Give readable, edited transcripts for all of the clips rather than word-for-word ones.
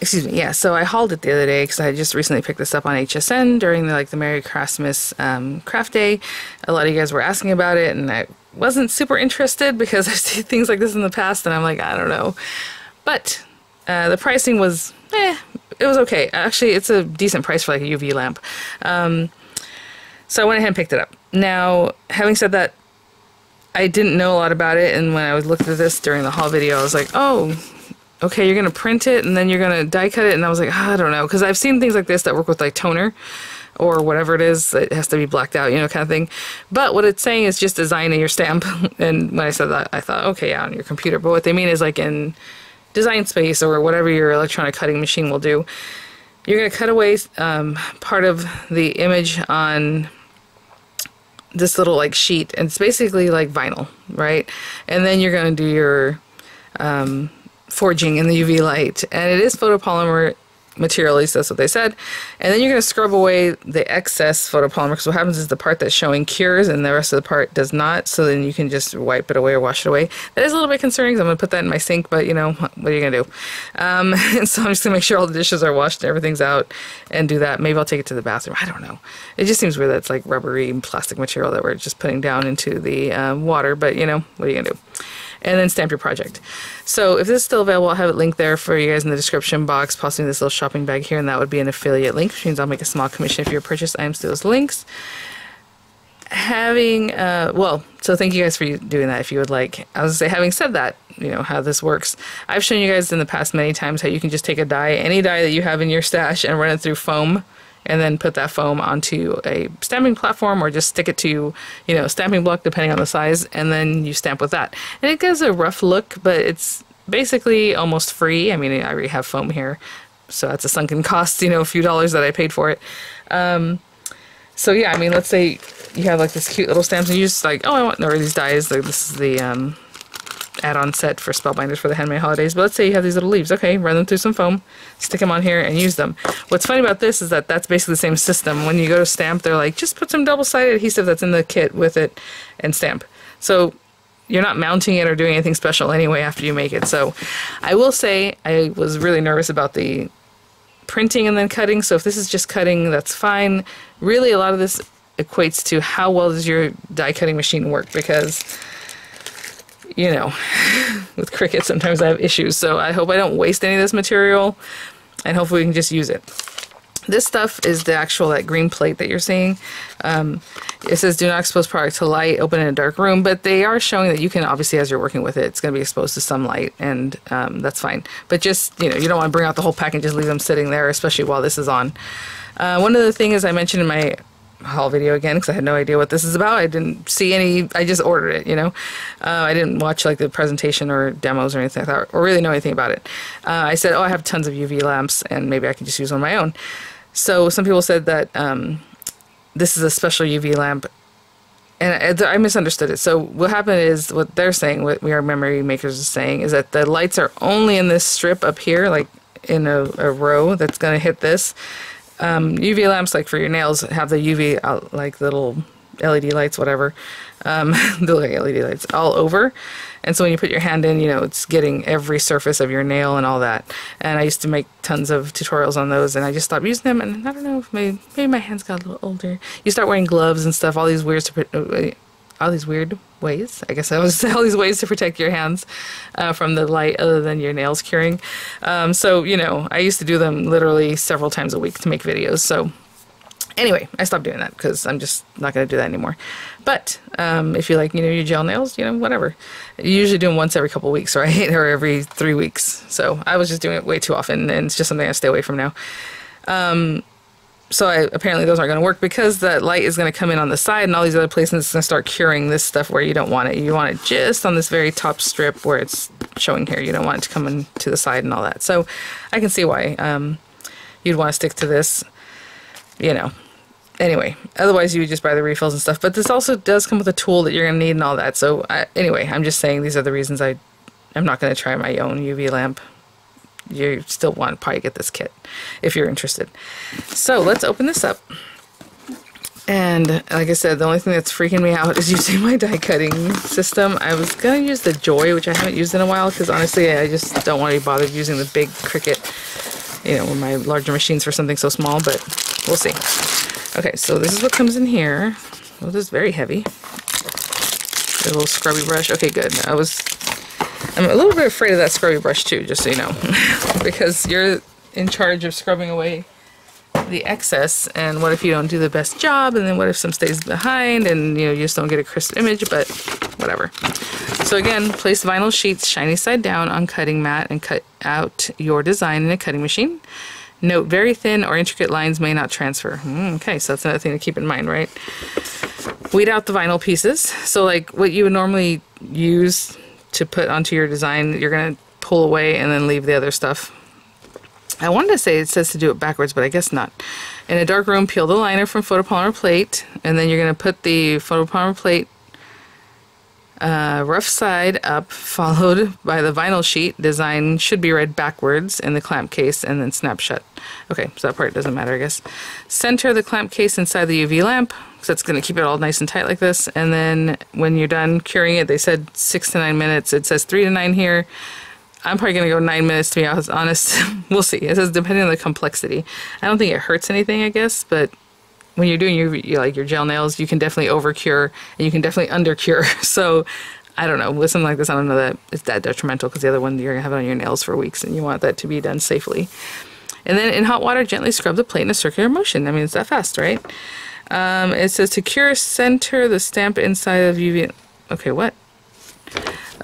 excuse me, yeah, so I hauled it the other day because I just recently picked this up on HSN during the Merry Christmas craft day. A lot of you guys were asking about it, and I wasn't super interested because I've seen things like this in the past, and I'm like, I don't know. But the pricing was, it was okay. Actually, it's a decent price for like a UV lamp. So I went ahead and picked it up. Now, having said that, I didn't know a lot about it, and when I was looking at this during the haul video, I was like, oh, okay, you're going to print it, and then you're going to die cut it, and I was like, oh, I don't know, because I've seen things like this that work with like toner, or whatever it is, it has to be blacked out, you know, kind of thing. But what it's saying is just design in your stamp, and when I said that, I thought, okay, yeah, on your computer, but what they mean is like in Design Space, or whatever your electronic cutting machine will do, you're going to cut away part of the image on this little like sheet, and it's basically like vinyl, right? And then you're going to do your forging in the UV light, and it is photopolymer material, at least that's what they said. And then you're going to scrub away the excess photopolymer, because what happens is the part that's showing cures and the rest of the part does not, so then you can just wipe it away or wash it away. That is a little bit concerning because I'm going to put that in my sink, but you know, what are you going to do? And so I'm just going to make sure all the dishes are washed and everything's out and do that. Maybe I'll take it to the bathroom. I don't know. It just seems weird that it's like rubbery plastic material that we're just putting down into the water, but you know, what are you going to do? And then stamp your project. So if this is still available, I'll have it linked there for you guys in the description box, possibly this little shopping bag here, and that would be an affiliate link, which means I'll make a small commission if you purchase items through those links. So thank you guys for doing that if you would like. I was going to say, having said that, you know, how this works. I've shown you guys in the past many times how you can just take a die, any die that you have in your stash, and run it through foam, and then put that foam onto a stamping platform, or just stick it to, you know, stamping block depending on the size, and then you stamp with that. And it gives a rough look, but it's basically almost free. I mean, I already have foam here, so that's a sunken cost, you know, a few dollars that I paid for it. So yeah, I mean, let's say you have like this cute little stamps, and you just like, oh, I want these dies. Like, this is the add-on set for Spellbinders for the Handmade Holidays. But let's say you have these little leaves. Okay, run them through some foam, stick them on here, and use them. What's funny about this is that that's basically the same system. When you go to stamp, they're like, just put some double-sided adhesive that's in the kit with it and stamp. So you're not mounting it or doing anything special anyway after you make it. So I will say I was really nervous about the printing and then cutting. So if this is just cutting, that's fine. Really, a lot of this equates to how well does your die cutting machine work, because you know, with Cricut, sometimes I have issues, so I hope I don't waste any of this material, and hopefully we can just use it. This stuff is the actual, that green plate that you're seeing. It says do not expose product to light, open in a dark room, but they are showing that you can, obviously, as you're working with it, it's going to be exposed to some light, and that's fine. But just, you know, you don't want to bring out the whole pack and just leave them sitting there, especially while this is on. One of the things I mentioned in my haul video, again, because I had no idea what this is about. I didn't see any, I just ordered it, you know. I didn't watch like the presentation or demos or anything like that, or really know anything about it. I said, oh, I have tons of UV lamps, and maybe I can just use one of my own. So some people said that this is a special UV lamp, and I misunderstood it. So what happened is, what they're saying, what We Are Memory Makers is saying, is that the lights are only in this strip up here, like in a row that's going to hit this. UV lamps, like for your nails, have the UV like little LED lights, whatever, the like LED lights all over, and so when you put your hand in, you know, it's getting every surface of your nail and all that. And I used to make tons of tutorials on those, and I just stopped using them, and I don't know if maybe my hands got a little older. You start wearing gloves and stuff, all these weird ways, I guess I was all these ways to protect your hands from the light other than your nails curing. So, you know, I used to do them literally several times a week to make videos. So anyway, I stopped doing that because I'm just not going to do that anymore. But if you like, you know, your gel nails, you know, whatever. You usually do them once every couple weeks, right? Or every 3 weeks. So I was just doing it way too often, and it's just something I stay away from now. So apparently those aren't going to work because that light is going to come in on the side and all these other places. It's going to start curing this stuff where you don't want it. You want it just on this very top strip where it's showing here. You don't want it to come in to the side and all that. So I can see why you'd want to stick to this, you know. Anyway, otherwise you would just buy the refills and stuff. But this also does come with a tool that you're going to need and all that. So anyway, I'm just saying these are the reasons I'm not going to try my own UV lamp. You still want to probably get this kit if you're interested. So let's open this up. And like I said, the only thing that's freaking me out is using my die cutting system. I was going to use the Joy, which I haven't used in a while, because honestly I just don't want to be bothered using the big Cricut you know, my larger machines for something so small, but we'll see. Okay, so this is what comes in here. Oh, this is very heavy. A little scrubby brush. Okay, good. I'm a little bit afraid of that scrubby brush too, just so you know, because you're in charge of scrubbing away the excess, and what if you don't do the best job, and then what if some stays behind, and you know, you just don't get a crisp image, but whatever. So again, place vinyl sheets shiny side down on cutting mat and cut out your design in a cutting machine. Note, very thin or intricate lines may not transfer. Okay, so that's another thing to keep in mind, right? Weed out the vinyl pieces. So like what you would normally use to put onto your design, you're gonna pull away and then leave the other stuff. I wanted to say it says to do it backwards, but I guess not. In a dark room, peel the liner from photopolymer plate, and then you're gonna put the photopolymer plate rough side up, followed by the vinyl sheet. Design should be read backwards in the clamp case and then snap shut. Okay, so that part doesn't matter, I guess. Center the clamp case inside the UV lamp, because that's going to keep it all nice and tight like this. And then when you're done curing it, they said 6 to 9 minutes. It says 3 to 9 here. I'm probably going to go 9 minutes, to be honest. We'll see. It says depending on the complexity. I don't think it hurts anything, I guess, but when you're doing your gel nails, you can definitely over cure and you can definitely under cure. So I don't know, with something like this, I don't know that it's that detrimental, because the other one you're gonna have it on your nails for weeks and you want that to be done safely. And then in hot water, gently scrub the plate in a circular motion. I mean, it's that fast, right? It says to cure, center the stamp inside of UV. Okay, what?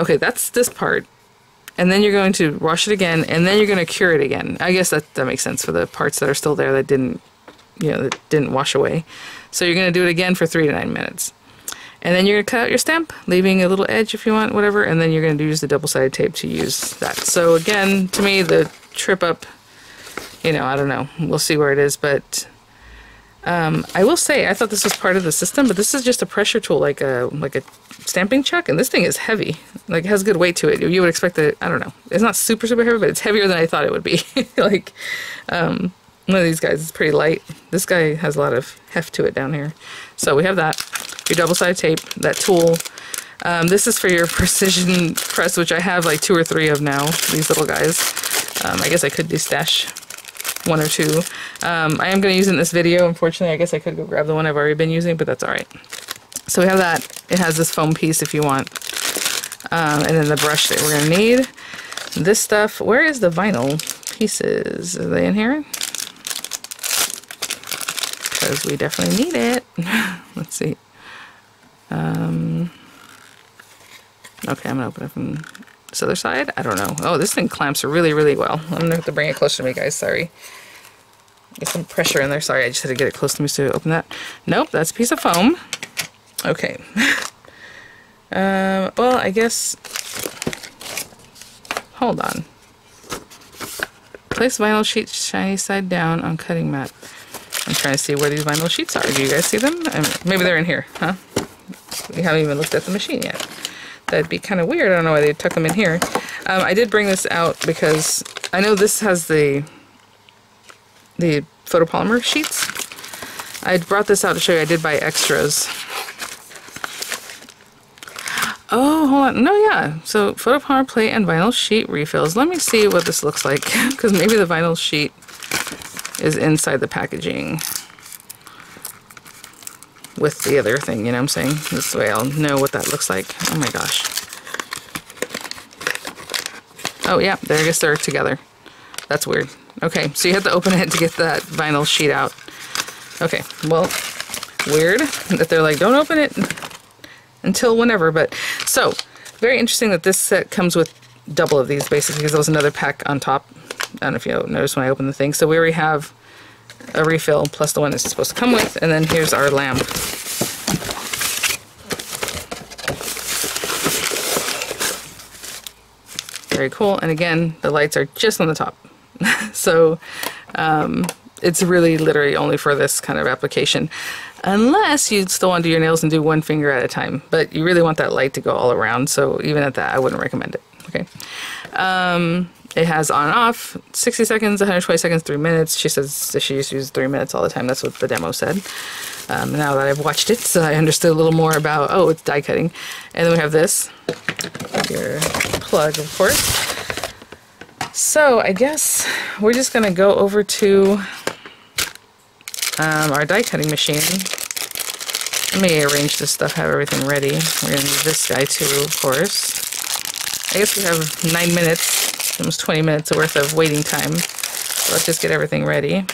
Okay, that's this part. And then you're going to wash it again, and then you're going to cure it again. I guess that makes sense for the parts that are still there that didn't, you know, that didn't wash away. So you're going to do it again for 3 to 9 minutes. And then you're going to cut out your stamp, leaving a little edge if you want, whatever, and then you're going to use the double-sided tape to use that. So again, to me, the trip up, you know, I don't know. We'll see where it is, but I will say, I thought this was part of the system, but this is just a pressure tool, like a stamping chuck, and this thing is heavy. Like, it has good weight to it. You would expect that, I don't know. It's not super, super heavy, but it's heavier than I thought it would be. Like, one of these guys is pretty light. This guy has a lot of heft to it down here. So we have that. Your double-sided tape, that tool. This is for your precision press, which I have like 2 or 3 of now, these little guys. I guess I could de-stash 1 or 2. I am going to use it in this video. Unfortunately, I guess I could go grab the one I've already been using, but that's alright. So we have that. It has this foam piece if you want. And then the brush that we're going to need. This stuff, where is the vinyl pieces? Are they in here? Because we definitely need it. Let's see. Okay, I'm going to open it from this other side. I don't know. Oh, this thing clamps really, really well. I'm going to have to bring it closer to me, guys. Sorry. Get some pressure in there. Sorry, I just had to get it close to me to open that. Nope, that's a piece of foam. Okay. Well, I guess... Hold on. Place vinyl sheet shiny side down on cutting mat. I'm trying to see where these vinyl sheets are. Do you guys see them? Maybe they're in here, huh? We haven't even looked at the machine yet. That'd be kind of weird. I don't know why they tuck them in here. I did bring this out because I know this has the photopolymer sheets. I brought this out to show you. I did buy extras. Oh, hold on. No, yeah. So photopolymer plate and vinyl sheet refills. Let me see what this looks like, because maybe the vinyl sheet is inside the packaging with the other thing, you know what I'm saying? This way I'll know what that looks like. Oh my gosh. Oh yeah, there, I guess they're together. That's weird. Okay, so you have to open it to get that vinyl sheet out. Okay, well, weird that they're like, don't open it until whenever, but so very interesting that this set comes with double of these basically, because there was another pack on top. I don't know if you noticed when I opened the thing. So we already have a refill plus the one it's supposed to come with, and then here's our lamp. Very cool, and again, the lights are just on the top. So it's really literally only for this kind of application, unless you still want to do your nails and do 1 finger at a time, but you really want that light to go all around, so even at that I wouldn't recommend it. Okay. It has on and off, 60 seconds, 120 seconds, 3 minutes. She says that she used to use 3 minutes all the time. That's what the demo said. Now that I've watched it, so I understood a little more about, oh, it's die cutting. And then we have this, your plug, of course. So I guess we're just gonna go over to our die cutting machine. Let me arrange this stuff, have everything ready. We're gonna need this guy too, of course. I guess we have 9 minutes, almost 20 minutes worth of waiting time. So let's just get everything ready.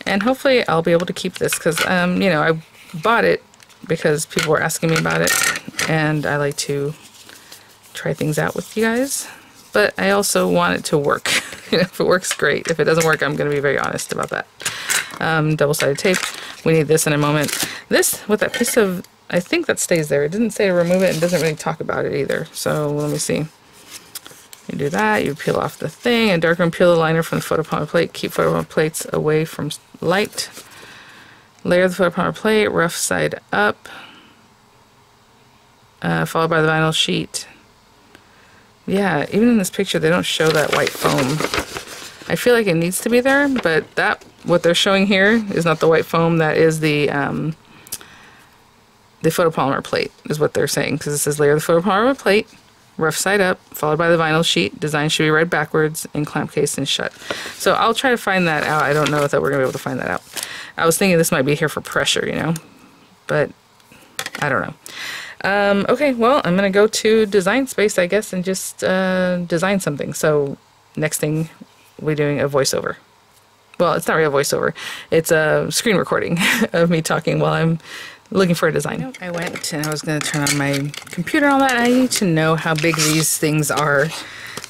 And hopefully I'll be able to keep this because, you know, I bought it because people were asking me about it. And I like to try things out with you guys. But I also want it to work. You know, if it works, great. If it doesn't work, I'm going to be very honest about that. Double-sided tape. We need this in a moment. This, with that piece of, I think that stays there. It didn't say to remove it and doesn't really talk about it either. So let me see. You do that, you peel off the thing, and darken and peel the liner from the photopolymer plate. Keep photopolymer plates away from light. Layer the photopolymer plate, rough side up, followed by the vinyl sheet. Yeah, even in this picture, they don't show that white foam. I feel like it needs to be there, but that, what they're showing here is not the white foam. That is the photopolymer plate, is what they're saying, because it says layer the photopolymer plate. Rough side up, followed by the vinyl sheet. Design should be read backwards and clamp case and shut. So I'll try to find that out. I don't know if we're going to be able to find that out. I was thinking this might be here for pressure, you know, but I don't know. Okay, well, I'm going to go to design space, I guess, and just design something. So next thing, we're doing a voiceover. Well, it's not really a voiceover. It's a screen recording of me talking while I'm looking for a design. I went and I was going to turn on my computer and all that. I need to know how big these things are.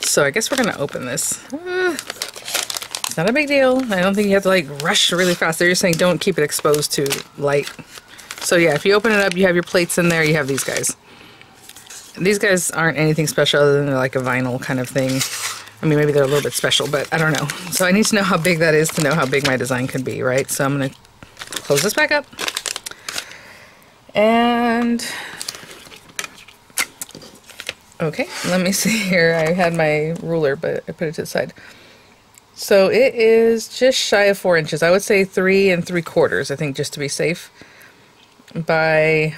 So I guess we're going to open this. It's not a big deal. I don't think you have to like rush really fast. They're just saying don't keep it exposed to light. So yeah, if you open it up, you have your plates in there. You have these guys. These guys aren't anything special other than they're like a vinyl kind of thing. I mean, maybe they're a little bit special, but I don't know. So I need to know how big that is to know how big my design could be, right? So I'm going to close this back up. And okay, let me see here. I had my ruler, but I put it to the side. So it is just shy of 4 inches. I would say 3 3/4, I think, just to be safe, by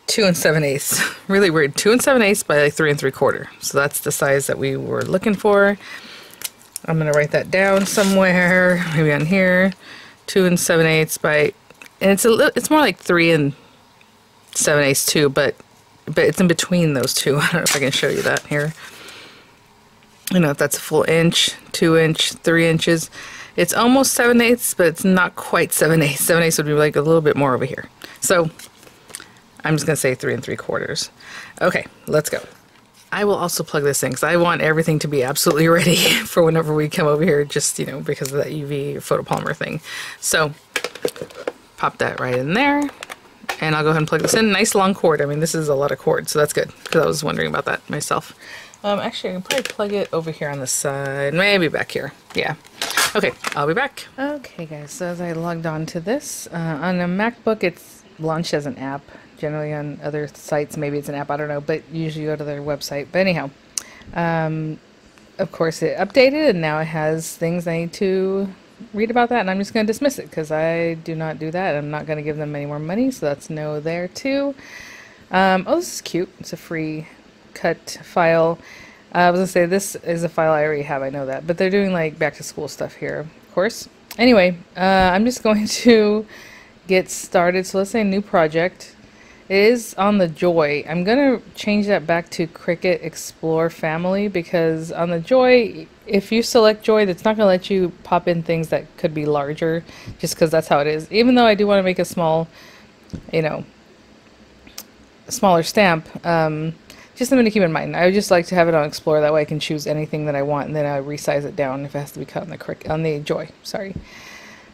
2 7/8. Really weird. 2 7/8 by like 3 3/4. So that's the size that we were looking for. I'm gonna write that down somewhere, maybe on here. 2 7/8 by. And it's more like 3 7/8 too, but it's in between those two. I don't know if I can show you that here. I know if that's a full inch, 2 inch, 3 inches. It's almost 7/8, but it's not quite 7/8. 7/8 would be like a little bit more over here. So I'm just gonna say 3 3/4. Okay, let's go. I will also plug this in because I want everything to be absolutely ready for whenever we come over here, just, you know, because of that UV photopolymer thing. So pop that right in there, and I'll go ahead and plug this in. Nice long cord. I mean, this is a lot of cord, so that's good, because I was wondering about that myself. Actually, I can probably plug it over here on the side, maybe back here. Yeah. Okay, I'll be back. Okay, guys, so as I logged on to this, on a MacBook, it's launched as an app. Generally on other sites, maybe it's an app, I don't know, but usually you go to their website. But anyhow, of course, it updated, and now it has things I need to read about that, and I'm just going to dismiss it because I do not do that. I'm not going to give them any more money, so that's no there too. Oh, this is cute. It's a free cut file. I was going to say this is a file I already have, I know that, but they're doing like back to school stuff here, of course. Anyway, I'm just going to get started. So let's say new project. It is on the Joy. I'm going to change that back to Cricut Explore Family, because on the Joy, if you select Joy, that's not going to let you pop in things that could be larger, just because that's how it is. Even though I do want to make a small, you know, smaller stamp, just something to keep in mind. I would just like to have it on Explore, that way I can choose anything that I want, and then I resize it down if it has to be cut on the Joy. Sorry.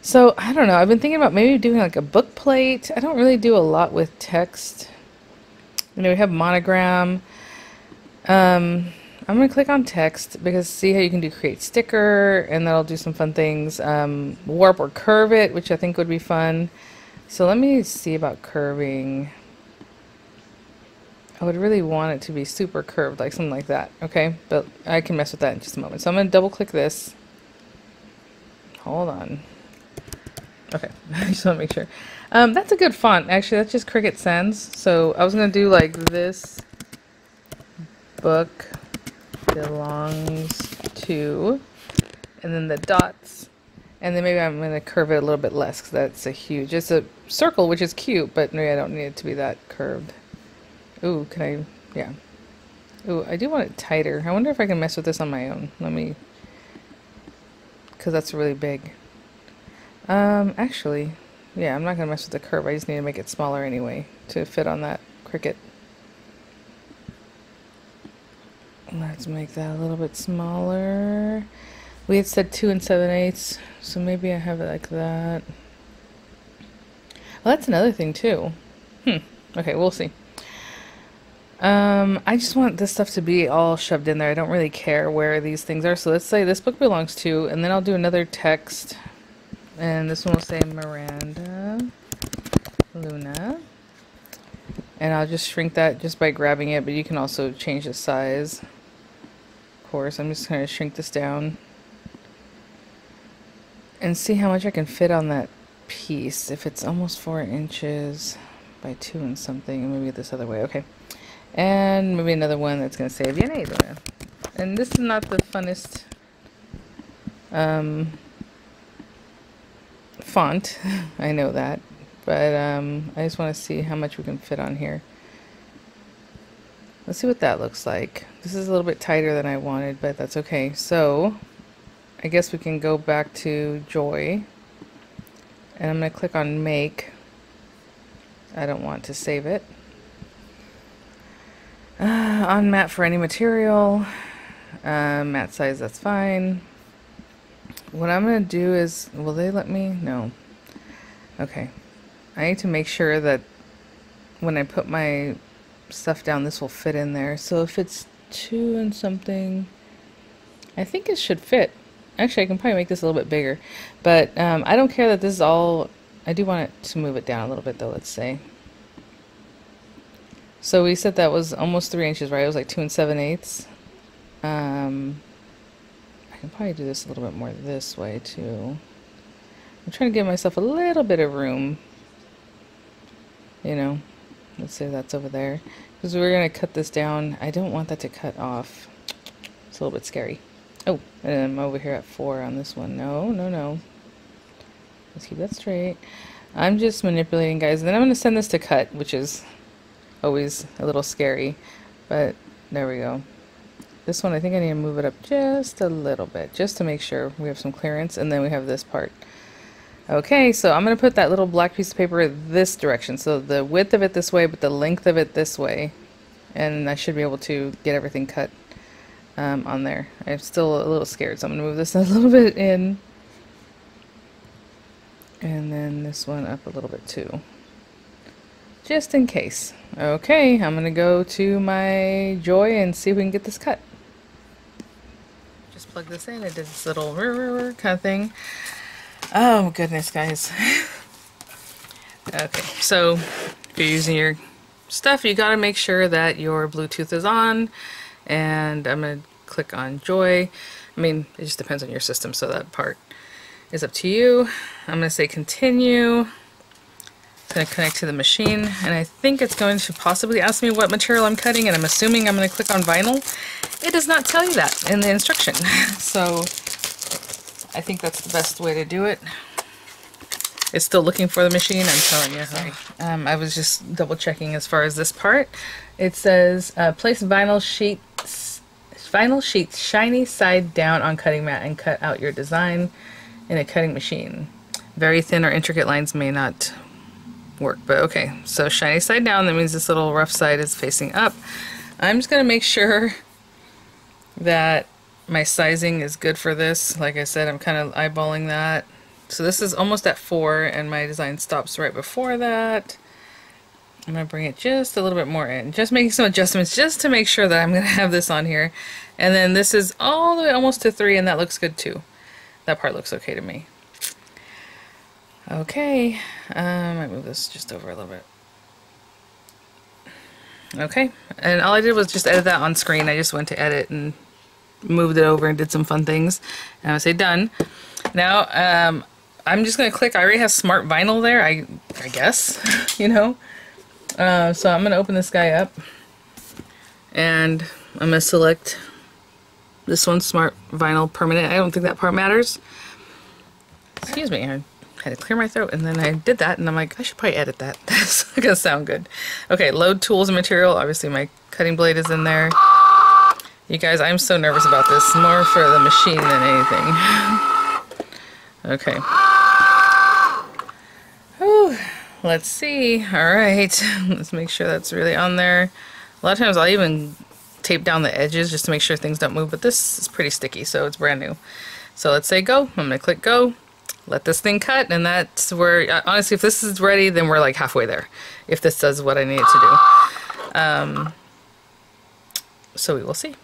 So, I don't know, I've been thinking about maybe doing like a book plate. I don't really do a lot with text. You know, we have monogram. I'm going to click on text, because see how you can do create sticker, and that'll do some fun things. Warp or curve it, which I think would be fun. So let me see about curving. I would really want it to be super curved, like something like that, okay? But I can mess with that in just a moment. So I'm going to double click this. Hold on. Okay, I just want to make sure. That's a good font. Actually, that's just Cricut Sans. So I was going to do like this book belongs to, and then the dots, and then maybe I'm going to curve it a little bit less because that's it's a circle, which is cute, but maybe I don't need it to be that curved. Ooh, can I, yeah. Ooh, I do want it tighter. I wonder if I can mess with this on my own. Let me, because that's really big. Actually, yeah, I'm not going to mess with the curve. I just need to make it smaller anyway to fit on that cricket. Let's make that a little bit smaller. We had said 2 7/8, so maybe I have it like that. Well, that's another thing too. Okay, we'll see. I just want this stuff to be all shoved in there. I don't really care where these things are. So let's say this book belongs to, and then I'll do another text. And this one will say Miranda Luna. And I'll just shrink that just by grabbing it, but you can also change the size. Of course, I'm just going to shrink this down. And see how much I can fit on that piece. If it's almost 4 inches by 2 and something, maybe this other way. Okay. And maybe another one that's going to say Vianney Luna. And this is not the funnest font. I know that. But I just want to see how much we can fit on here. Let's see what that looks like. This is a little bit tighter than I wanted, but that's okay. So I guess we can go back to Joy. And I'm going to click on Make. I don't want to save it. On matte for any material. Matte size, that's fine. What I'm going to do is, will they let me? No. Okay. I need to make sure that when I put my stuff down, this will fit in there. So if it's 2 and something, I think it should fit. Actually, I can probably make this a little bit bigger. But I don't care that this is all, I do want it to move it down a little bit though, let's say. So we said that was almost 3 inches, right? It was like 2 7/8. I can probably do this a little bit more this way too. I'm trying to give myself a little bit of room. You know, let's say that's over there. Because we're going to cut this down. I don't want that to cut off. It's a little bit scary. Oh, and I'm over here at 4 on this one. No, no, no. Let's keep that straight. I'm just manipulating, guys. And then I'm going to send this to cut, which is always a little scary. But there we go. This one, I think I need to move it up just a little bit, just to make sure we have some clearance. And then we have this part. Okay, so I'm going to put that little black piece of paper this direction. So the width of it this way, but the length of it this way. And I should be able to get everything cut on there. I'm still a little scared, so I'm going to move this a little bit in. And then this one up a little bit too. Just in case. Okay, I'm going to go to my Joy and see if we can get this cut. Just plug this in. It did this little kind of thing. Oh goodness, guys. Okay, so if you're using your stuff, you gotta make sure that your Bluetooth is on. And I'm gonna click on Joy. I mean, it just depends on your system, so that part is up to you. I'm gonna say continue. It's gonna connect to the machine, and I think it's going to possibly ask me what material I'm cutting, and I'm assuming I'm gonna click on vinyl. It does not tell you that in the instruction, so I think that's the best way to do it. It's still looking for the machine, I'm telling you. Sorry. I was just double checking as far as this part. It says place vinyl sheets shiny side down on cutting mat and cut out your design in a cutting machine. Very thin or intricate lines may not work, but okay. So shiny side down, that means this little rough side is facing up. I'm just gonna make sure that my sizing is good for this. Like I said, I'm kind of eyeballing that. So this is almost at 4 and my design stops right before that. I'm going to bring it just a little bit more in. Just making some adjustments just to make sure that I'm going to have this on here. And then this is all the way almost to 3 and that looks good too. That part looks okay to me. Okay. I might move this just over a little bit. Okay. And all I did was just edit that on screen. I just went to edit and moved it over and did some fun things. And I would say done. Now, I'm just going to click. I already have smart vinyl there, I guess, you know. So I'm going to open this guy up. And I'm going to select This one's Smart Vinyl Permanent. I don't think that part matters. Excuse me, I had to clear my throat, and then I did that, and I'm like, I should probably edit that. That's gonna sound good. Okay, load tools and material. Obviously my cutting blade is in there. You guys, I'm so nervous about this, more for the machine than anything. Okay. Whew. Let's see. Alright, let's make sure that's really on there. A lot of times I'll even tape down the edges just to make sure things don't move, but this is pretty sticky, so it's brand new. So let's say go. I'm gonna click go. Let this thing cut, and that's where, honestly, if this is ready, then we're like halfway there, if this does what I need it to do. So we will see.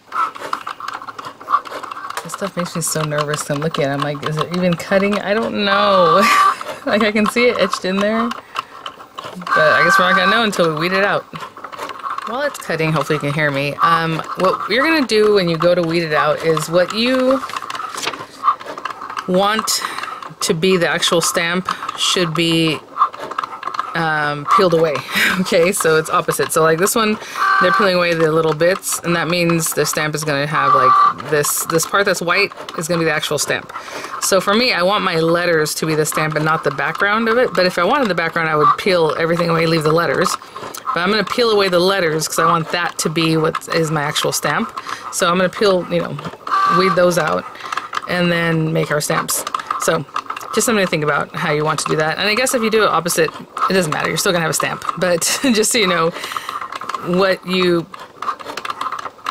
This stuff makes me so nervous. I'm looking at it, I'm like, is it even cutting? I don't know. Like, I can see it etched in there, but I guess we're not gonna know until we weed it out. While it's cutting, hopefully you can hear me. What you're gonna do when you go to weed it out is what you want to be the actual stamp should be peeled away. Okay, so it's opposite. So like this one, they're peeling away the little bits, and that means the stamp is going to have like this part that's white is going to be the actual stamp. So for me, I want my letters to be the stamp and not the background of it, but if I wanted the background, I would peel everything away, leave the letters. But I'm going to peel away the letters because I want that to be what is my actual stamp. So I'm going to peel, you know, weed those out and then make our stamps. So just something to think about how you want to do that. And I guess if you do it opposite, it doesn't matter. You're still going to have a stamp. But just so you know, what you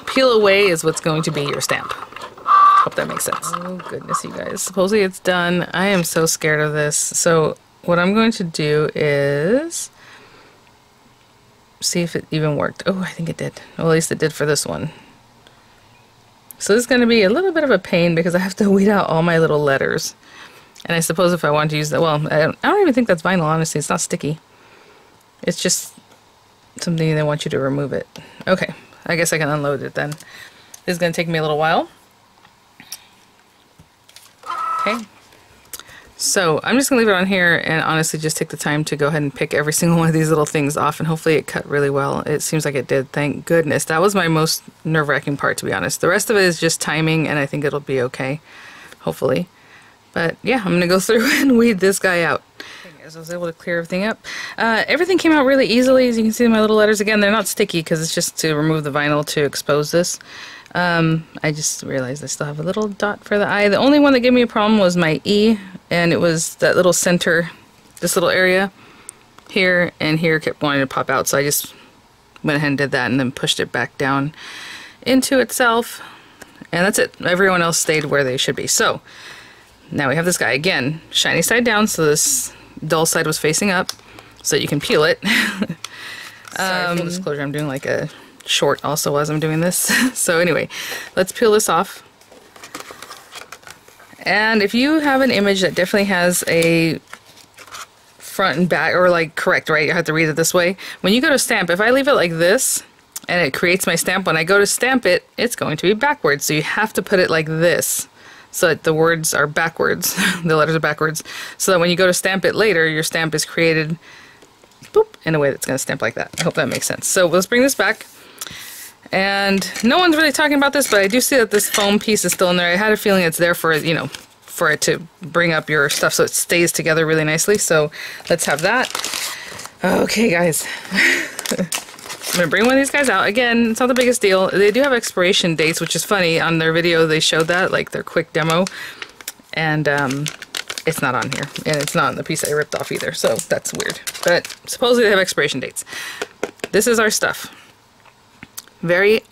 peel away is what's going to be your stamp. Hope that makes sense. Oh goodness, you guys. Supposedly it's done. I am so scared of this. So what I'm going to do is see if it even worked. Oh, I think it did. Well, at least it did for this one. So this is going to be a little bit of a pain because I have to weed out all my little letters. And I suppose if I want to use that, well, I don't even think that's vinyl, honestly. It's not sticky. It's just something they want you to remove it. Okay, I guess I can unload it then. This is going to take me a little while. Okay. So I'm just going to leave it on here and honestly just take the time to go ahead and pick every single one of these little things off, and hopefully it cut really well. It seems like it did, thank goodness. That was my most nerve-wracking part, to be honest. The rest of it is just timing, and I think it'll be okay, hopefully. But yeah, I'm going to go through and weed this guy out. Okay, guys, I was able to clear everything up. Everything came out really easily. As you can see, my little letters, again, they're not sticky because it's just to remove the vinyl to expose this. I just realized I still have a little dot for the eye. The only one that gave me a problem was my E, and it was that little center, this little area here and here kept wanting to pop out, so I just went ahead and did that and then pushed it back down into itself, and that's it. Everyone else stayed where they should be. So now we have this guy again, shiny side down, so this dull side was facing up so that you can peel it. Sorry, full disclosure, I'm doing like a short also as I'm doing this. So anyway, let's peel this off. And if you have an image that definitely has a front and back, or like correct, right, you have to read it this way. When you go to stamp, if I leave it like this and it creates my stamp, when I go to stamp it, it's going to be backwards. So you have to put it like this so that the words are backwards, the letters are backwards, so that when you go to stamp it later, your stamp is created boop, in a way that's going to stamp like that. I hope that makes sense. So let's bring this back. And no one's really talking about this, but I do see that this foam piece is still in there. I had a feeling it's there for, you know, for it to bring up your stuff so it stays together really nicely. So let's have that. Okay, guys. I'm going to bring one of these guys out. Again, it's not the biggest deal. They do have expiration dates, which is funny. On their video, they showed that, like their quick demo. And it's not on here. And it's not on the piece I ripped off either. So that's weird. But supposedly they have expiration dates. This is our stuff. Very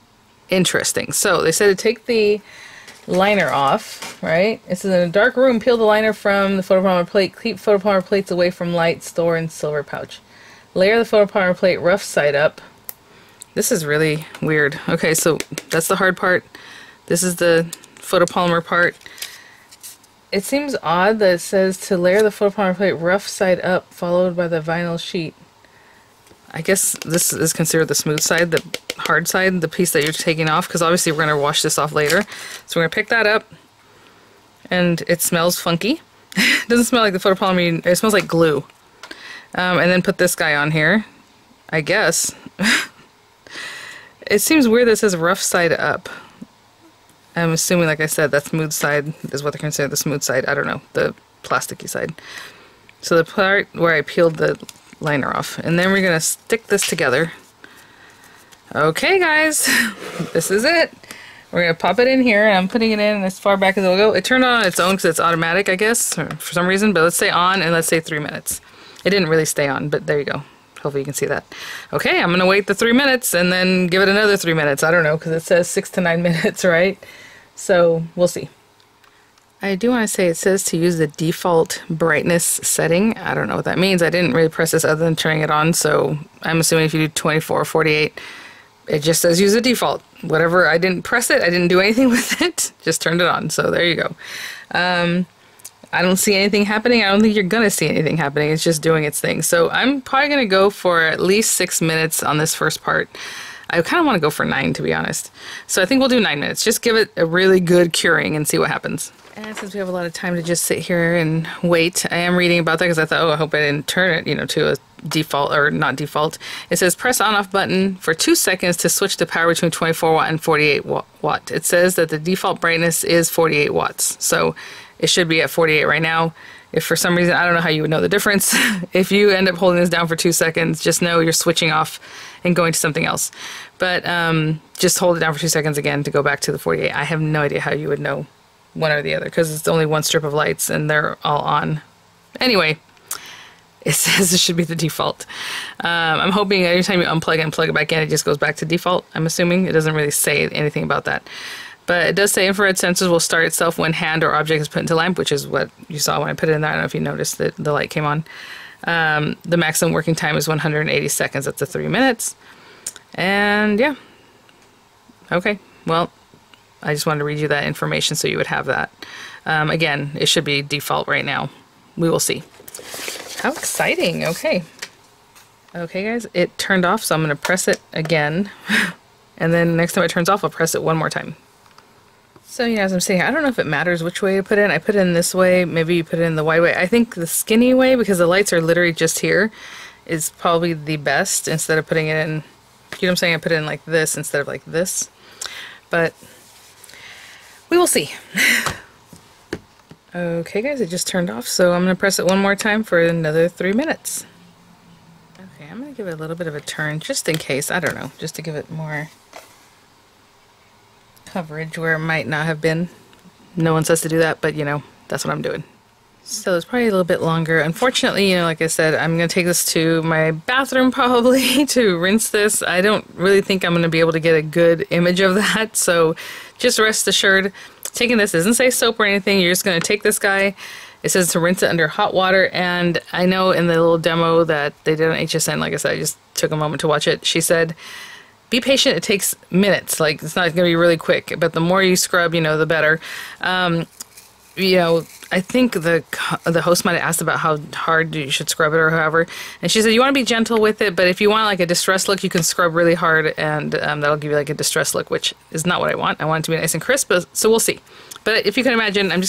interesting. So they said to take the liner off, right? It says in a dark room, peel the liner from the photopolymer plate. Keep photopolymer plates away from light. Store in silver pouch. Layer the photopolymer plate rough side up. This is really weird. Okay, so that's the hard part. This is the photopolymer part. It seems odd that it says to layer the photopolymer plate rough side up, followed by the vinyl sheet. I guess this is considered the smooth side, the hard side, the piece that you're taking off, because obviously we're going to wash this off later. So we're going to pick that up, and it smells funky. It doesn't smell like the photopolymer, it smells like glue. And then put this guy on here, I guess. It seems weird that it says rough side up. I'm assuming, like I said, that smooth side is what they're considered the smooth side. I don't know, the plasticky side. So the part where I peeled the liner off. And then we're going to stick this together. Okay, guys, this is it. We're going to pop it in here, and I'm putting it in as far back as it'll go. It turned on its own because it's automatic, I guess, or for some reason. But let's say on, and let's say 3 minutes. It didn't really stay on, but there you go. Hopefully you can see that. Okay, I'm going to wait the 3 minutes and then give it another 3 minutes. I don't know, because it says 6 to 9 minutes, right? So we'll see. I do want to say it says to use the default brightness setting. I don't know what that means. I didn't really press this other than turning it on, so I'm assuming if you do 24 or 48, it just says use the default. Whatever, I didn't press it, I didn't do anything with it, just turned it on, so there you go. I don't see anything happening. I don't think you're gonna see anything happening. It's just doing its thing. So I'm probably gonna go for at least 6 minutes on this first part. I kind of want to go for 9, to be honest. So I think we'll do 9 minutes. Just give it a really good curing and see what happens. And since we have a lot of time to just sit here and wait, I am reading about that because I thought, oh, I hope I didn't turn it, you know, to a default, or not default. It says press on off button for 2 seconds to switch the power between 24 watt and 48 watt. It says that the default brightness is 48 watts. So it should be at 48 right now. If for some reason, I don't know how you would know the difference. If you end up holding this down for 2 seconds, just know you're switching off and going to something else. But just hold it down for 2 seconds again to go back to the 48. I have no idea how you would know one or the other because it's only one strip of lights and they're all on. Anyway, it says it should be the default. I'm hoping every time you unplug it and plug it back in, it just goes back to default. I'm assuming it doesn't really say anything about that. But it does say infrared sensors will start itself when hand or object is put into lamp, which is what you saw when I put it in there. I don't know if you noticed that the light came on. The maximum working time is 180 seconds. That's 3 minutes. And yeah. Okay, well, I just wanted to read you that information so you would have that. Again, it should be default right now. We will see. How exciting. Okay. Okay, guys, it turned off, so I'm going to press it again. And then next time it turns off, I'll press it one more time. So, yeah, as I'm saying, I don't know if it matters which way you put it in. I put it in this way. Maybe you put it in the wide way. I think the skinny way, because the lights are literally just here, is probably the best instead of putting it in, you know what I'm saying? I put it in like this instead of like this. But we will see. Okay, guys, it just turned off, so I'm going to press it one more time for another 3 minutes. Okay, I'm going to give it a little bit of a turn just in case. I don't know, just to give it more coverage where it might not have been. No one says to do that, but you know, that's what I'm doing. So it's probably a little bit longer. Unfortunately, you know, like I said, I'm going to take this to my bathroom probably to rinse this. I don't really think I'm going to be able to get a good image of that, so just rest assured, taking this doesn't say soap or anything. You're just going to take this guy. It says to rinse it under hot water, and I know in the little demo that they did on HSN, like I said, I just took a moment to watch it. She said, be patient, it takes minutes. Like, it's not going to be really quick, but the more you scrub, you know, the better. You know, I think the host might have asked about how hard you should scrub it or however, and she said you want to be gentle with it, but if you want like a distressed look, you can scrub really hard, and that'll give you like a distressed look, which is not what I want. I want it to be nice and crisp, so we'll see. But if you can imagine, I'm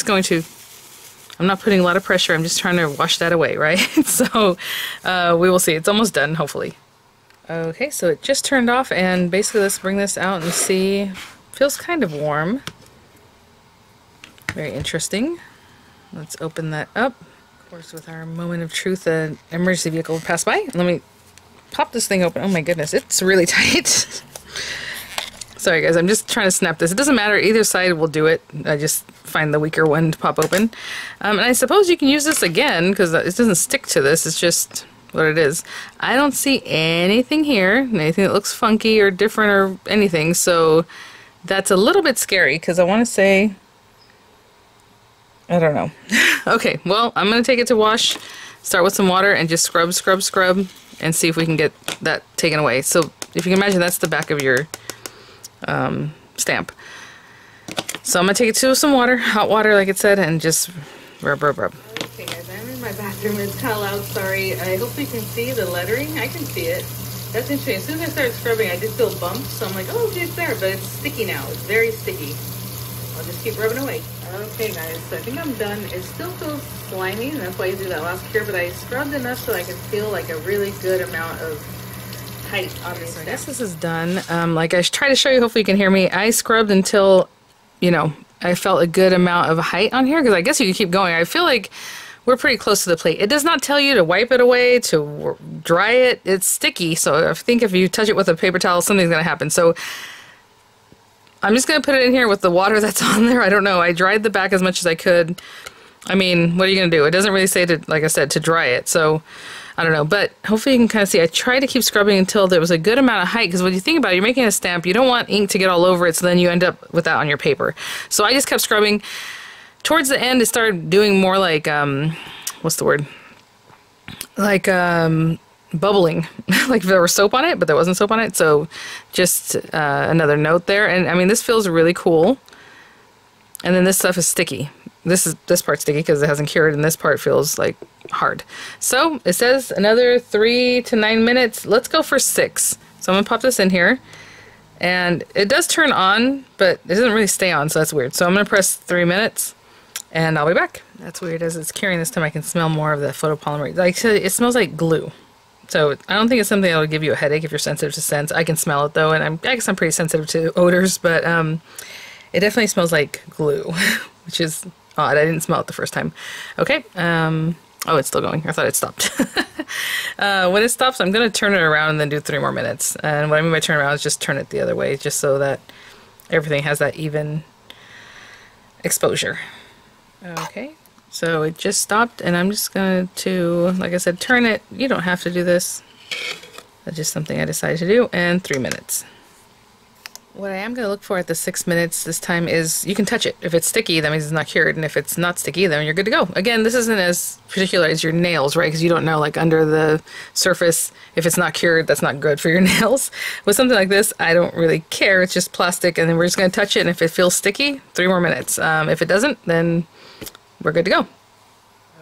not putting a lot of pressure, I'm just trying to wash that away, right? So we will see. It's almost done, hopefully. Okay, so it just turned off, and basically let's bring this out and see. Feels kind of warm. Very interesting. Let's open that up. Of course, with our moment of truth, an emergency vehicle will pass by. Let me pop this thing open. Oh my goodness, it's really tight. Sorry guys, I'm just trying to snap this. It doesn't matter, either side will do it. I just find the weaker one to pop open. And I suppose you can use this again, because it doesn't stick to this, it's just what it is. I don't see anything here, anything that looks funky or different or anything, so that's a little bit scary, because I want to say, I don't know. Okay, well, I'm going to take it to wash, start with some water, and just scrub, scrub, scrub, and see if we can get that taken away. So, if you can imagine, that's the back of your stamp. So I'm going to take it to some water, hot water, like it said, and just rub, rub, rub. Okay, guys, I'm in my bathroom. It's kind of loud, sorry. I hope you can see the lettering. I can see it. That's interesting. As soon as I started scrubbing, I did feel bumps, so I'm like, oh, okay, it's there, but it's sticky now. It's very sticky. I'll just keep rubbing away. Okay guys, so I think I'm done. It still feels slimy, and that's why I do that last cure, but I scrubbed enough so I can feel like a really good amount of height on this. So I guess this is done. Like I tried to show you, hopefully you can hear me. I scrubbed until you know, I felt a good amount of height on here, because I guess you can keep going. I feel like we're pretty close to the plate. It does not tell you to wipe it away, to dry it. It's sticky, so I think if you touch it with a paper towel, something's going to happen. So I'm just going to put it in here with the water that's on there. I don't know. I dried the back as much as I could. I mean, what are you going to do? It doesn't really say to, like I said, to dry it. So I don't know, but hopefully you can kind of see. I tried to keep scrubbing until there was a good amount of height, because when you think about it, you're making a stamp, you don't want ink to get all over it, so then you end up with that on your paper. So I just kept scrubbing. Towards the end, it started doing more like, what's the word? Like, bubbling. Like there was soap on it, but there wasn't soap on it. So just another note there. And I mean, this feels really cool. And then this stuff is sticky. This part's sticky because it hasn't cured, and this part feels like hard. So it says another 3 to 9 minutes. Let's go for 6. So I'm gonna pop this in here, and it does turn on, but it doesn't really stay on, so that's weird. So I'm gonna press 3 minutes, and I'll be back. That's weird. As it's curing this time, I can smell more of the photopolymer. Like I said, it smells like glue. So I don't think it's something that would give you a headache if you're sensitive to scents. I can smell it though, and I guess I'm pretty sensitive to odors, but it definitely smells like glue, which is odd. I didn't smell it the first time. Okay. Oh, it's still going. I thought it stopped. When it stops, I'm going to turn it around and then do 3 more minutes. And what I mean by turn around is just turn it the other way, just so that everything has that even exposure. Okay. So it just stopped, and I'm just going to, like I said, turn it. You don't have to do this. That's just something I decided to do. And 3 minutes. What I am going to look for at the 6 minutes this time is you can touch it. If it's sticky, that means it's not cured, and if it's not sticky, then you're good to go. Again, this isn't as particular as your nails, right? Because you don't know, like, under the surface, if it's not cured, that's not good for your nails. With something like this, I don't really care. It's just plastic, and then we're just going to touch it, and if it feels sticky, 3 more minutes. If it doesn't, then we're good to go.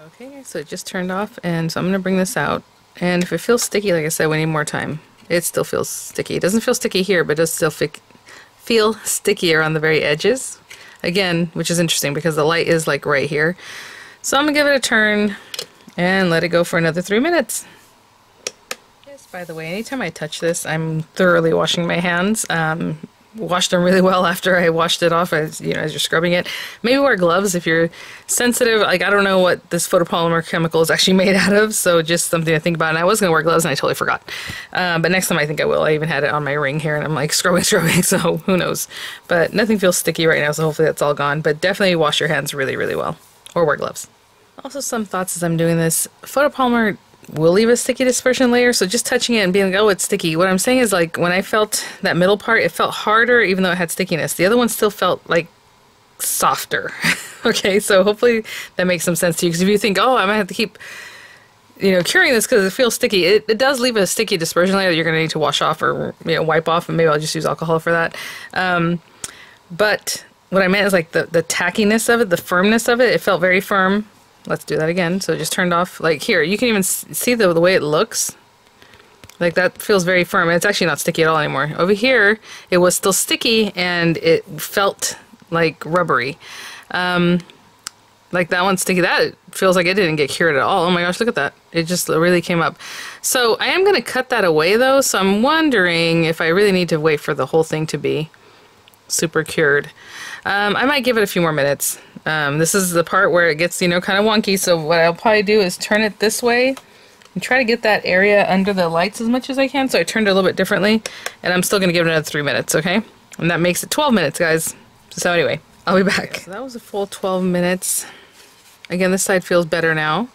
Okay, so it just turned off, and so I'm going to bring this out. And if it feels sticky, like I said, we need more time. It still feels sticky. It doesn't feel sticky here, but it does still feel stickier on the very edges. Again, which is interesting because the light is like right here. So I'm gonna give it a turn and let it go for another 3 minutes. Yes, by the way, anytime I touch this, I'm thoroughly washing my hands. Washed them really well after I washed it off, as you know, as you're scrubbing it. Maybe wear gloves if you're sensitive. Like, I don't know what this photopolymer chemical is actually made out of, so just something to think about. And I was gonna wear gloves and I totally forgot. But next time I think I will. I even had it on my ring here, and I'm like scrubbing, so who knows. But nothing feels sticky right now, so hopefully that's all gone. But definitely wash your hands really, really well, or wear gloves. Also, some thoughts as I'm doing this. Photopolymer will leave a sticky dispersion layer, so just touching it and being like, oh, it's sticky. What I'm saying is, like, when I felt that middle part, it felt harder even though it had stickiness. The other one still felt like softer. Okay, so hopefully that makes some sense to you, because if you think, oh, I might have to keep, you know, curing this because it feels sticky, it does leave a sticky dispersion layer that you're going to need to wash off or, you know, wipe off, and maybe I'll just use alcohol for that. But what I meant is, like, the tackiness of it, the firmness of it, it felt very firm. Let's do that again. So it just turned off. Like here, you can even see the way it looks. Like that feels very firm. It's actually not sticky at all anymore. Over here, it was still sticky and it felt like rubbery. Like that one's sticky. That feels like it didn't get cured at all. Oh my gosh, look at that. It just really came up. So I am going to cut that away though. So I'm wondering if I really need to wait for the whole thing to be super cured. I might give it a few more minutes. This is the part where it gets, you know, kind of wonky, so what I'll probably do is turn it this way and try to get that area under the lights as much as I can. So I turned it a little bit differently, and I'm still going to give it another 3 minutes, okay? And that makes it 12 minutes, guys. So anyway, I'll be back. Okay, so that was a full 12 minutes. Again, this side feels better now.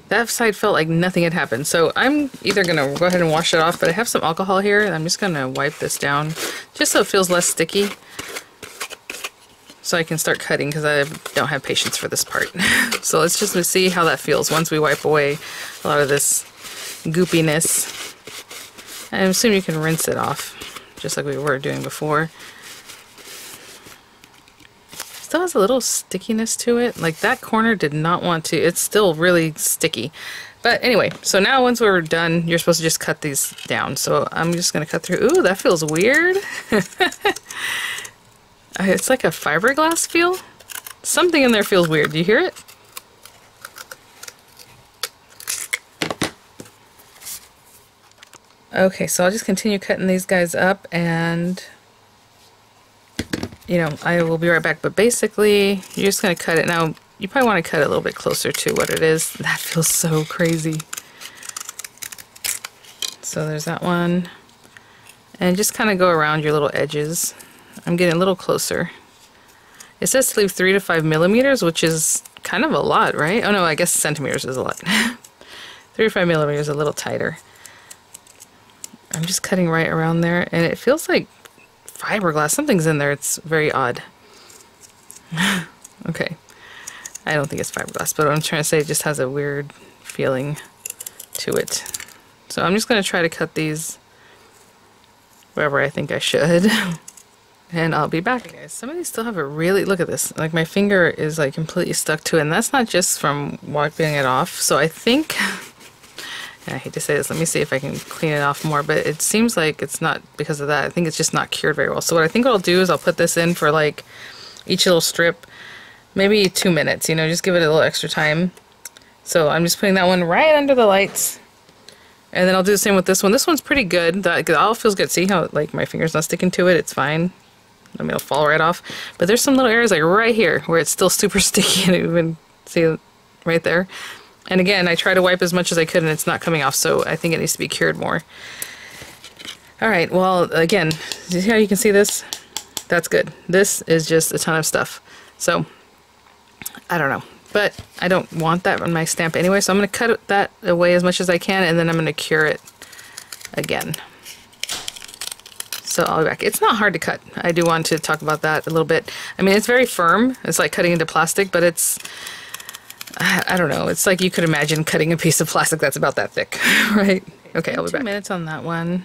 That side felt like nothing had happened. So I'm either going to go ahead and wash it off, but I have some alcohol here, and I'm just going to wipe this down just so it feels less sticky, so I can start cutting, because I don't have patience for this part. So let's just see how that feels once we wipe away a lot of this goopiness. I assume you can rinse it off, just like we were doing before. Still has a little stickiness to it. Like that corner did not want to. It's still really sticky. But anyway, so now once we're done, you're supposed to just cut these down. So I'm just going to cut through. Ooh, that feels weird. It's like a fiberglass feel. Something in there feels weird. Do you hear it? Okay, so I'll just continue cutting these guys up, and you know, I will be right back, but basically you're just going to cut it. Now, you probably want to cut it a little bit closer to what it is. That feels so crazy. So there's that one. And just kind of go around your little edges. I'm getting a little closer. It says to leave 3 to 5 millimeters, which is kind of a lot, right? Oh no, I guess centimeters is a lot. 3 to 5 millimeters, a little tighter. I'm just cutting right around there, and it feels like fiberglass. Something's in there. It's very odd. Okay. I don't think it's fiberglass, but what I'm trying to say, it just has a weird feeling to it. So I'm just going to try to cut these wherever I think I should. And I'll be back. Okay, guys, some of these still have a really, look at this, like my finger is like completely stuck to it, and that's not just from wiping it off. So I think, I hate to say this, let me see if I can clean it off more, but it seems like it's not because of that. I think it's just not cured very well. So what I think I'll do is I'll put this in for like each little strip, maybe 2 minutes, you know, just give it a little extra time. So I'm just putting that one right under the lights. And then I'll do the same with this one. This one's pretty good. That all feels good. See how like my finger's not sticking to it? It's fine. I mean, it'll fall right off. But there's some little areas like right here where it's still super sticky, and you can see it right there. And again, I try to wipe as much as I could, and it's not coming off, so I think it needs to be cured more. Alright, well, again, see how you can see this? That's good. This is just a ton of stuff. So, I don't know. But I don't want that on my stamp anyway, so I'm going to cut that away as much as I can, and then I'm going to cure it again. So I'll be back. It's not hard to cut. I do want to talk about that a little bit. I mean, it's very firm. It's like cutting into plastic, but it's, I don't know. It's like you could imagine cutting a piece of plastic that's about that thick, right? Okay, I'll be back. 2 minutes on that one.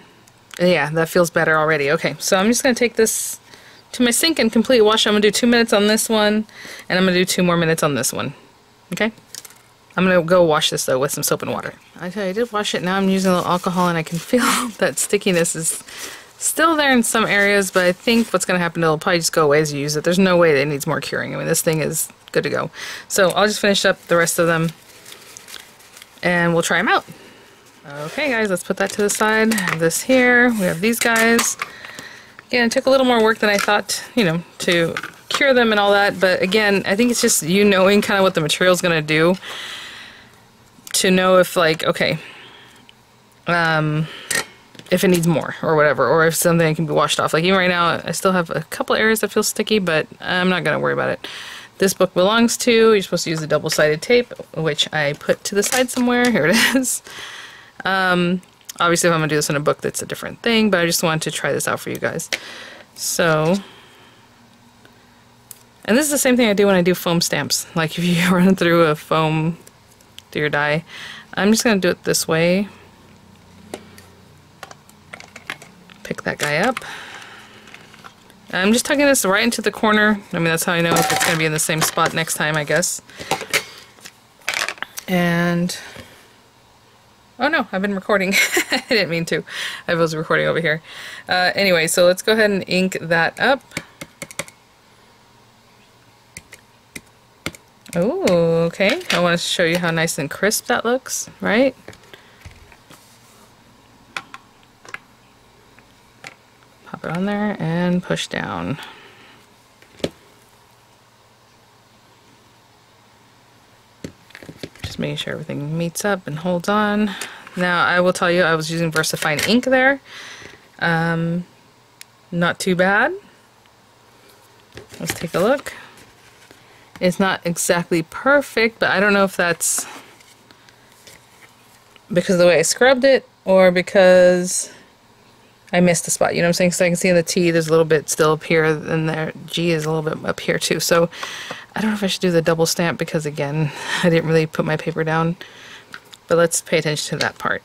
Yeah, that feels better already. Okay, so I'm just going to take this to my sink and completely wash. I'm going to do 2 minutes on this one, and I'm going to do 2 more minutes on this one. Okay? I'm going to go wash this, though, with some soap and water. I tell you, I did wash it. Now I'm using a little alcohol, and I can feel that stickiness is still there in some areas, but I think what's going to happen, it'll probably just go away as you use it. There's no way that it needs more curing. I mean, this thing is good to go. So I'll just finish up the rest of them, and we'll try them out. Okay, guys, let's put that to the side. I have this here. We have these guys. Again, it took a little more work than I thought, you know, to cure them and all that, but again, I think it's just you knowing kind of what the material's going to do to know if, like, okay, if it needs more or whatever, or if something can be washed off. Like even right now, I still have a couple areas that feel sticky, but I'm not going to worry about it. This book belongs to, you're supposed to use the double-sided tape, which I put to the side somewhere. Here it is. Obviously, if I'm going to do this in a book, that's a different thing, but I just wanted to try this out for you guys. So, and this is the same thing I do when I do foam stamps. Like if you run through a foam through your die, I'm just going to do it this way. Pick that guy up. I'm just tucking this right into the corner. I mean, that's how I know if it's going to be in the same spot next time, I guess. And, oh no, I've been recording. I didn't mean to. I was recording over here. Anyway, so let's go ahead and ink that up. Oh, okay. I want to show you how nice and crisp that looks, right? Pop it on there and push down. Just making sure everything meets up and holds on. Now I will tell you, I was using VersaFine ink there. Not too bad. Let's take a look. It's not exactly perfect, but I don't know if that's because of the way I scrubbed it or because I missed the spot, you know what I'm saying? So I can see in the T there's a little bit still up here, and there G is a little bit up here too. So I don't know if I should do the double stamp because again, I didn't really put my paper down. But let's pay attention to that part.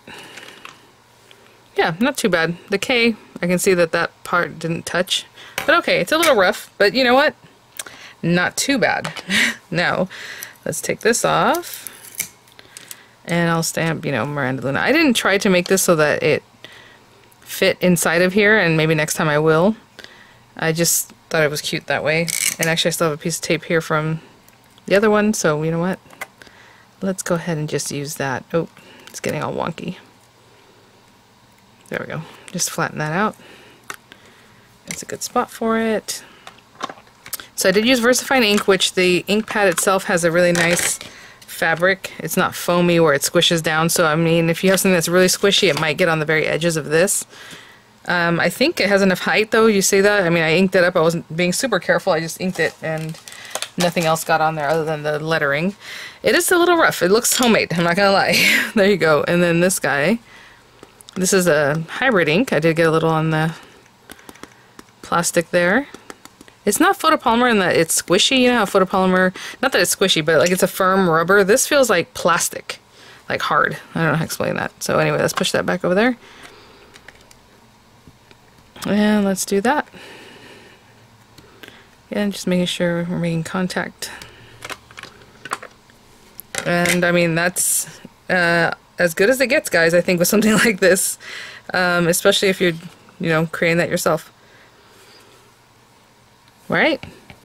Yeah, not too bad. The K, I can see that that part didn't touch. But okay, it's a little rough, but you know what? Not too bad. Now, let's take this off. And I'll stamp, you know, Vianney Luna. I didn't try to make this so that it fit inside of here, and maybe next time I will. I just thought it was cute that way. And actually I still have a piece of tape here from the other one, so you know what? Let's go ahead and just use that. Oh, it's getting all wonky. There we go. Just flatten that out. That's a good spot for it. So I did use VersaFine ink, which the ink pad itself has a really nice fabric. It's not foamy where it squishes down, so I mean, if you have something that's really squishy, it might get on the very edges of this. I think it has enough height though, you see that? I mean, I inked it up, I wasn't being super careful, I just inked it and nothing else got on there other than the lettering. It is a little rough, it looks homemade, I'm not gonna lie. There you go. And then this guy, this is a hybrid ink. I did get a little on the plastic there. It's not photopolymer in that it's squishy, you know how photopolymer, not that it's squishy, but like it's a firm rubber. This feels like plastic, like hard. I don't know how to explain that. So anyway, let's push that back over there. And let's do that. And just making sure we're making contact. And I mean, that's as good as it gets, guys, I think, with something like this, especially if you're, you know, creating that yourself. Right?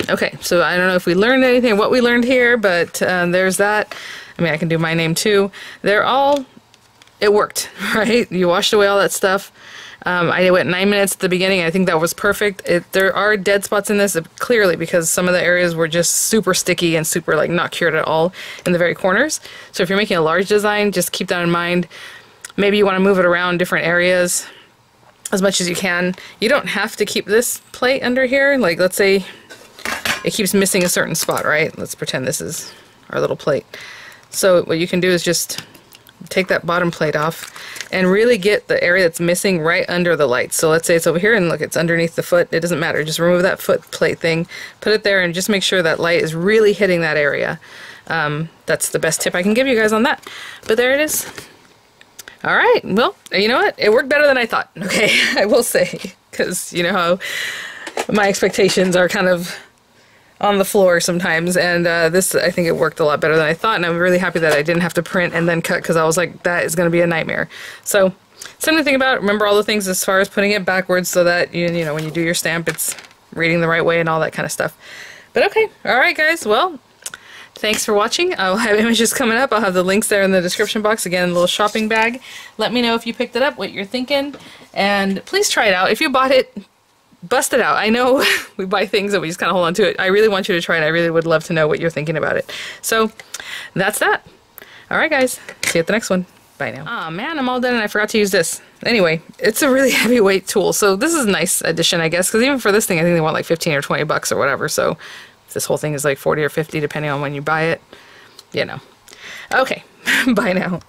Okay, so I don't know if we learned anything, what we learned here, but there's that. I mean, I can do my name too. They're all, it worked, right? You washed away all that stuff. I went 9 minutes at the beginning. I think that was perfect. There are dead spots in this, clearly, because some of the areas were just super sticky and super, like, not cured at all in the very corners. So if you're making a large design, just keep that in mind. Maybe you want to move it around different areas as much as you can. You don't have to keep this plate under here. Like, let's say it keeps missing a certain spot, right? Let's pretend this is our little plate. So what you can do is just take that bottom plate off and really get the area that's missing right under the light. So let's say it's over here and look, it's underneath the foot. It doesn't matter. Just remove that foot plate thing, put it there, and just make sure that light is really hitting that area. That's the best tip I can give you guys on that. But there it is. All right, well, you know what? It worked better than I thought, okay? I will say, because you know how my expectations are kind of on the floor sometimes, and this, I think it worked a lot better than I thought, and I'm really happy that I didn't have to print and then cut, because I was like, that is going to be a nightmare. So, something to think about. Remember all the things as far as putting it backwards so that, you know, when you do your stamp, it's reading the right way and all that kind of stuff. But okay, all right, guys, well, thanks for watching. I'll have images coming up. I'll have the links there in the description box. Again, a little shopping bag. Let me know if you picked it up, what you're thinking, and please try it out. If you bought it, bust it out. I know we buy things and we just kind of hold on to it. I really want you to try it. I really would love to know what you're thinking about it. So that's that. All right, guys. See you at the next one. Bye now. Ah, man, I'm all done and I forgot to use this. Anyway, it's a really heavyweight tool. So this is a nice addition, I guess, because even for this thing, I think they want like 15 or 20 bucks or whatever. So if this whole thing is like 40 or 50, depending on when you buy it, you know. Okay, bye now.